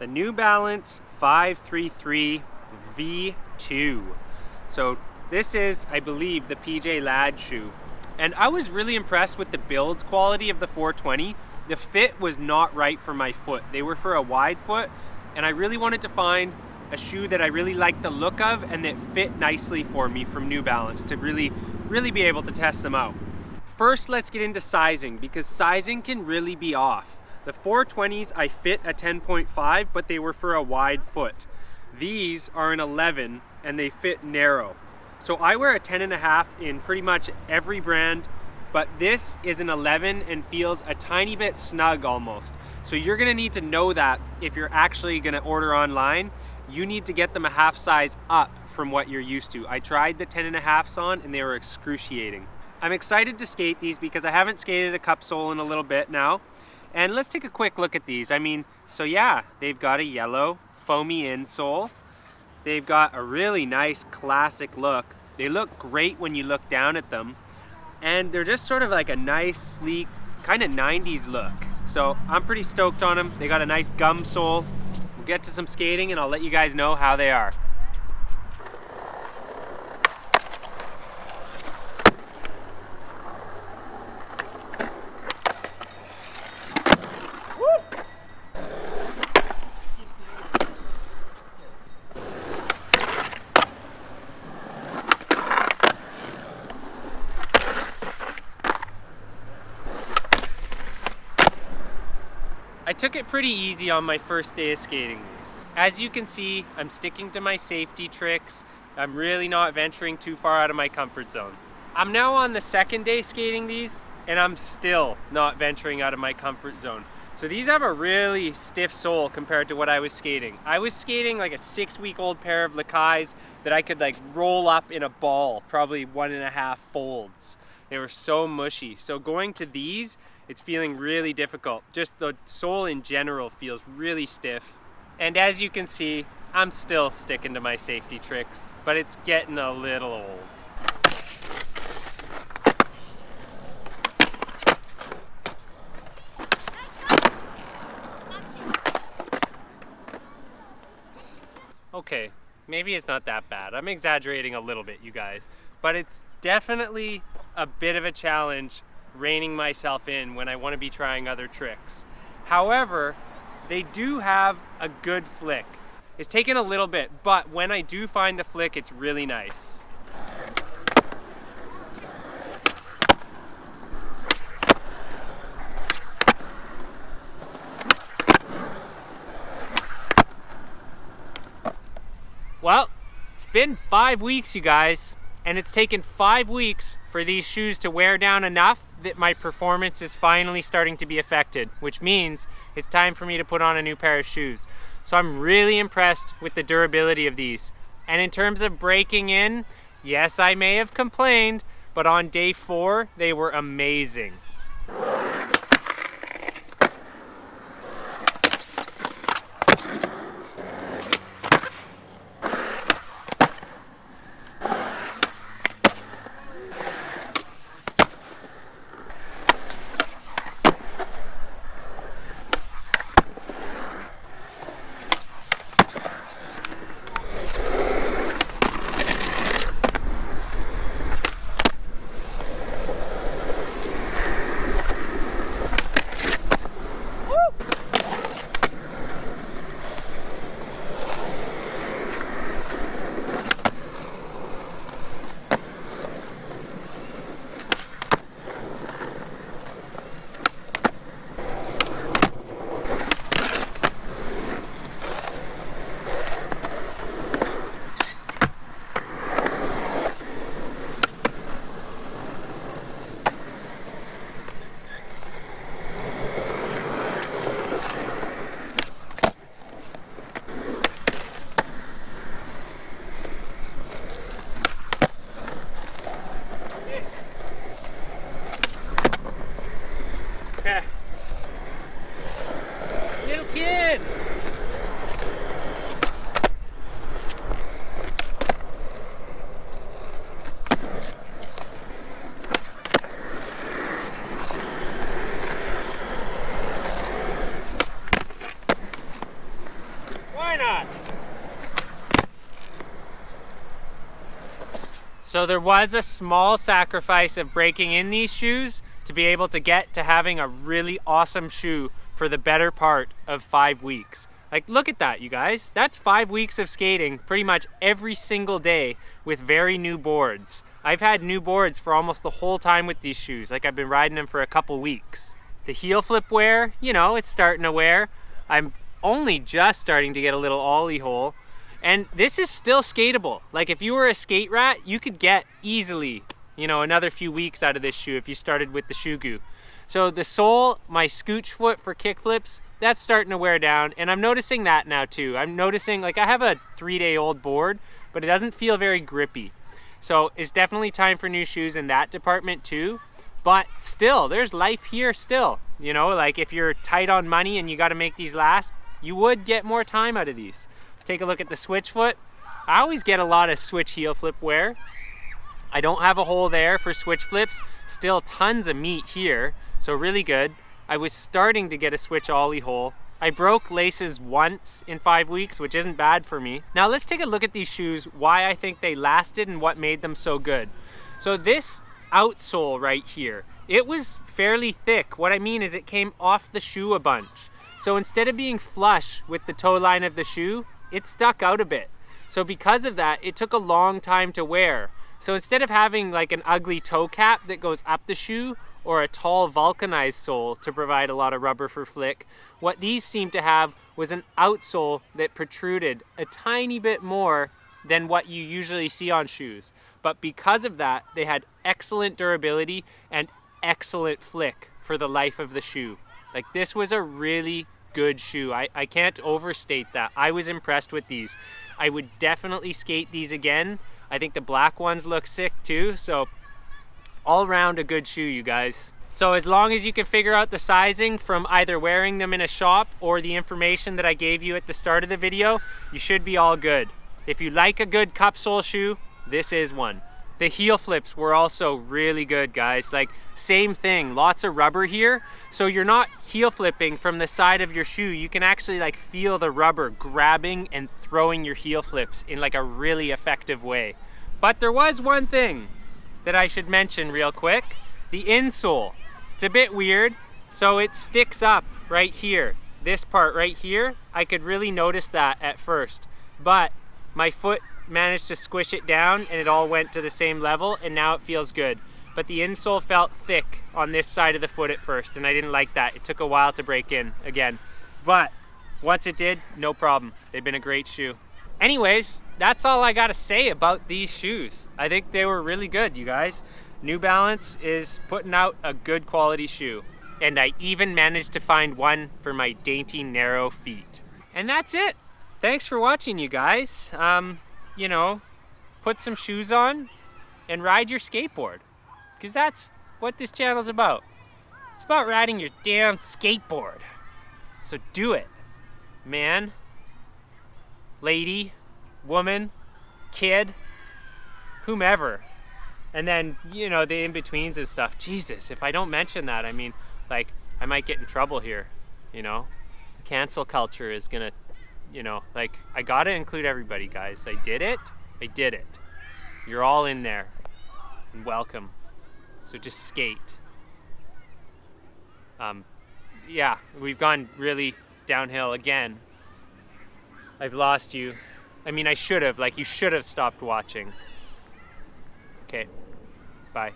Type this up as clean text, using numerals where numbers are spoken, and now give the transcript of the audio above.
the New Balance 533v2. So this is, I believe, the PJ Ladd shoe. And I was really impressed with the build quality of the 420. The fit was not right for my foot. They were for a wide foot, and I really wanted to find a shoe that I really liked the look of and that fit nicely for me from New Balance to really be able to test them out. First, let's get into sizing, because sizing can really be off. The 420s I fit a 10.5, but they were for a wide foot. These are an 11 and they fit narrow. So I wear a 10.5 in pretty much every brand, but this is an 11 and feels a tiny bit snug almost. So you're gonna need to know that if you're actually gonna order online, you need to get them a half size up from what you're used to. I tried the 10.5s on and they were excruciating. I'm excited to skate these because I haven't skated a cup sole in a little bit now. And let's take a quick look at these. I mean, so yeah, they've got a yellow foamy insole. They've got a really nice classic look. They look great when you look down at them. And they're just sort of like a nice, sleek, kind of 90s look. So I'm pretty stoked on them. They got a nice gum sole. We'll get to some skating and I'll let you guys know how they are. I took it pretty easy on my first day of skating these. As you can see, I'm sticking to my safety tricks. I'm really not venturing too far out of my comfort zone. I'm now on the second day skating these, and I'm still not venturing out of my comfort zone. So these have a really stiff sole compared to what I was skating. I was skating like a 6-week-old pair of Lakais that I could like roll up in a ball, probably 1.5 folds. They were so mushy. So going to these, it's feeling really difficult. Just the sole in general feels really stiff. And as you can see, I'm still sticking to my safety tricks, but it's getting a little old. Okay, maybe it's not that bad. I'm exaggerating a little bit, you guys, but it's definitely a bit of a challenge reining myself in when I want to be trying other tricks. However, they do have a good flick. It's taken a little bit, but when I do find the flick, it's really nice. Well, it's been 5 weeks, you guys, and it's taken 5 weeks for these shoes to wear down enough that my performance is finally starting to be affected, which means it's time for me to put on a new pair of shoes. So I'm really impressed with the durability of these. And in terms of breaking in, yes, I may have complained, but on day 4, they were amazing. Little kid! Why not? So there was a small sacrifice of breaking in these shoes to be able to get to having a really awesome shoe for the better part of 5 weeks. Like, look at that, you guys. That's 5 weeks of skating pretty much every single day with very new boards. I've had new boards for almost the whole time with these shoes. Like, I've been riding them for a couple weeks. The heel flip wear, you know, it's starting to wear. I'm only just starting to get a little ollie hole. And this is still skatable. Like, if you were a skate rat, you could get easily, you know, another few weeks out of this shoe if you started with the shoe goo. So the sole, my scooch foot for kick flips, that's starting to wear down. And I'm noticing that now too. I'm noticing, like, I have a 3-day-old board, but it doesn't feel very grippy. So it's definitely time for new shoes in that department too. But still, there's life here still. You know, like, if you're tight on money and you got to make these last, you would get more time out of these. Let's take a look at the switch foot. I always get a lot of switch heel flip wear. I don't have a hole there for switch flips. Still tons of meat here, so really good. I was starting to get a switch ollie hole. I broke laces once in 5 weeks, which isn't bad for me. Now let's take a look at these shoes, why I think they lasted and what made them so good. So this outsole right here, it was fairly thick. What I mean is it came off the shoe a bunch. So instead of being flush with the toe line of the shoe, it stuck out a bit. So because of that, it took a long time to wear. So instead of having like an ugly toe cap that goes up the shoe or a tall vulcanized sole to provide a lot of rubber for flick, what these seemed to have was an outsole that protruded a tiny bit more than what you usually see on shoes. But because of that, they had excellent durability and excellent flick for the life of the shoe. Like, this was a really good shoe. I can't overstate that. I was impressed with these. I would definitely skate these again. I think the black ones look sick too. So all around a good shoe, you guys. So as long as you can figure out the sizing from either wearing them in a shop or the information that I gave you at the start of the video, you should be all good. If you like a good cup sole shoe, this is one. The heel flips were also really good, guys. Like, same thing, lots of rubber here. So you're not heel flipping from the side of your shoe. You can actually like feel the rubber grabbing and throwing your heel flips in like a really effective way. But there was one thing that I should mention real quick. The insole. It's a bit weird. So it sticks up right here. This part right here, I could really notice that at first. But my foot managed to squish it down and it all went to the same level, and now it feels good. But the insole felt thick on this side of the foot at first, and I didn't like that. It took a while to break in again. But once it did, no problem. They've been a great shoe. Anyways, that's all I gotta say about these shoes. I think they were really good, you guys. New Balance is putting out a good quality shoe. And I even managed to find one for my dainty, narrow feet. And that's it. Thanks for watching, you guys. You know, put some shoes on and ride your skateboard, because that's what this channel's about. It's about riding your damn skateboard. So do it, man, lady, woman, kid, whomever. And then, you know, the in-betweens and stuff. Jesus, if I don't mention that, I mean, like, I might get in trouble here, you know? The cancel culture is gonna, you know, like, I gotta include everybody, guys. I did it. I did it. You're all in there. And welcome. So just skate. Yeah, we've gone really downhill again. I've lost you. I mean, I should have. Like, you should have stopped watching. Okay. Bye.